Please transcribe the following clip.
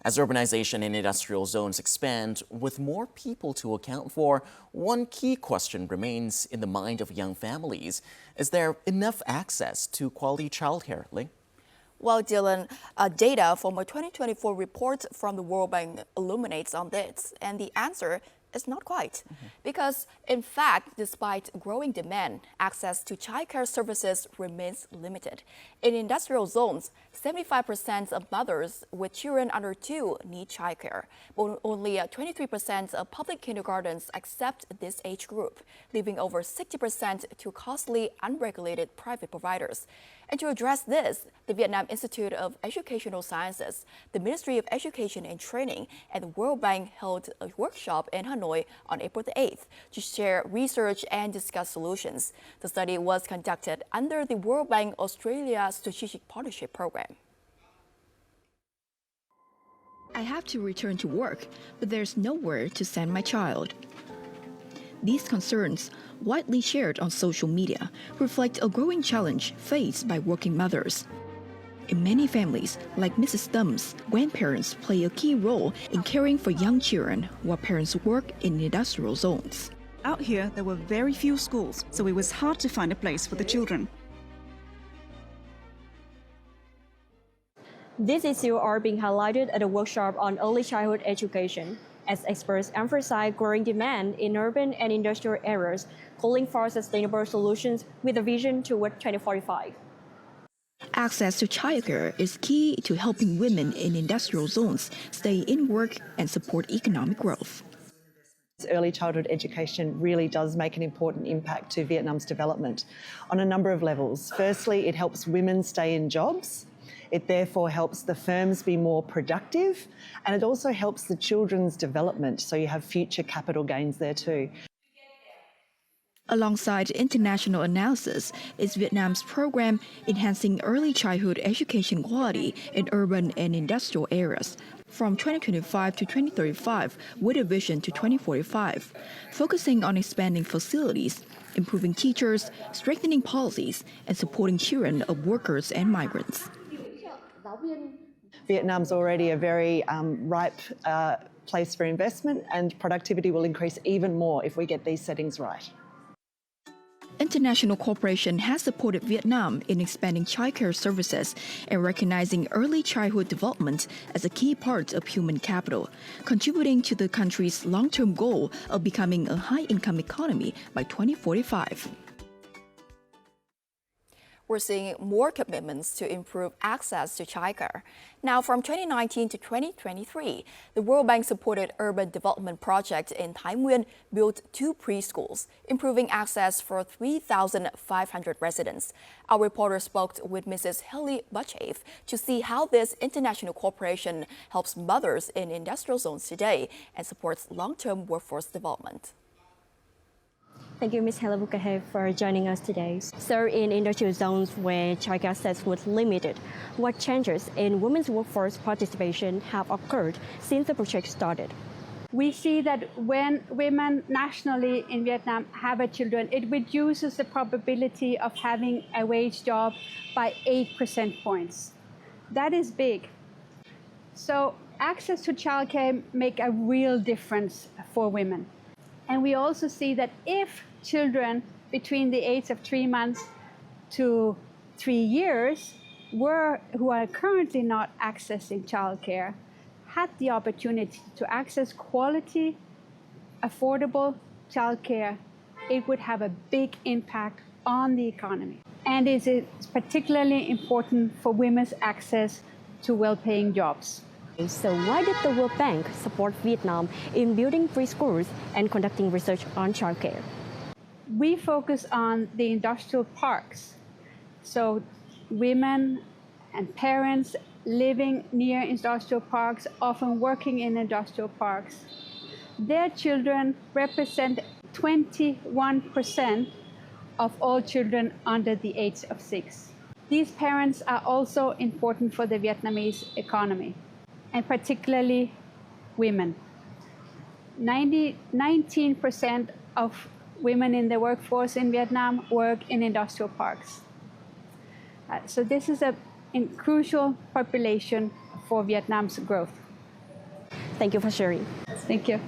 As urbanization and industrial zones expand, with more people to account for, one key question remains in the mind of young families. Is there enough access to quality childcare? Ling? Well, Dylan, data from a 2024 report from the World Bank illuminates on this, and the answer is not quite. Because, in fact, despite growing demand, access to childcare services remains limited. In industrial zones, 75% of mothers with children under 2 need childcare, but only 23% of public kindergartens accept this age group, leaving over 60% to costly, unregulated private providers. And to address this, the Vietnam Institute of Educational Sciences, the Ministry of Education and Training, and the World Bank held a workshop in Hanoi on April the 8th to share research and discuss solutions. The study was conducted under the World Bank Australia Strategic Partnership Program. I have to return to work, but there's nowhere to send my child. These concerns, widely shared on social media, reflect a growing challenge faced by working mothers. In many families, like Mrs. Thumb's, grandparents play a key role in caring for young children while parents work in industrial zones. Out here, there were very few schools, so it was hard to find a place for the children. These issues are being highlighted at a workshop on early childhood education, as experts emphasize growing demand in urban and industrial areas, calling for sustainable solutions with a vision toward 2045. Access to childcare is key to helping women in industrial zones stay in work and support economic growth. Early childhood education really does make an important impact to Vietnam's development on a number of levels. Firstly, it helps women stay in jobs. It therefore helps the firms be more productive, and it also helps the children's development, so you have future capital gains there too. Alongside international analysis is Vietnam's program enhancing early childhood education quality in urban and industrial areas from 2025 to 2035 with a vision to 2045, focusing on expanding facilities, improving teachers, strengthening policies, and supporting children of workers and migrants. Vietnam's already a very ripe place for investment, and productivity will increase even more if we get these settings right. International cooperation has supported Vietnam in expanding childcare services and recognizing early childhood development as a key part of human capital, contributing to the country's long-term goal of becoming a high-income economy by 2045. We're seeing more commitments to improve access to childcare. Now, from 2019 to 2023, the World Bank supported urban development project in Thái Nguyên built 2 preschools, improving access for 3,500 residents. Our reporter spoke with Mrs. Helle Buchhave to see how this international cooperation helps mothers in industrial zones today and supports long-term workforce development. Thank you, Ms Helle Buchhave, for joining us today. So, in industrial zones where childcare access was limited, what changes in women's workforce participation have occurred since the project started? We see that when women nationally in Vietnam have children, it reduces the probability of having a wage job by 8 percentage points. That is big. So access to childcare make a real difference for women. And we also see that if children between the age of 3 months to 3 years who are currently not accessing childcare had the opportunity to access quality, affordable childcare, it would have a big impact on the economy. And it is particularly important for women's access to well-paying jobs. So why did the World Bank support Vietnam in building preschools and conducting research on childcare? We focus on the industrial parks. So women and parents living near industrial parks, often working in industrial parks, their children represent 21% of all children under the age of 6. These parents are also important for the Vietnamese economy, and particularly women. 19% of women in the workforce in Vietnam work in industrial parks. So this is a crucial population for Vietnam's growth. Thank you for sharing. Thank you.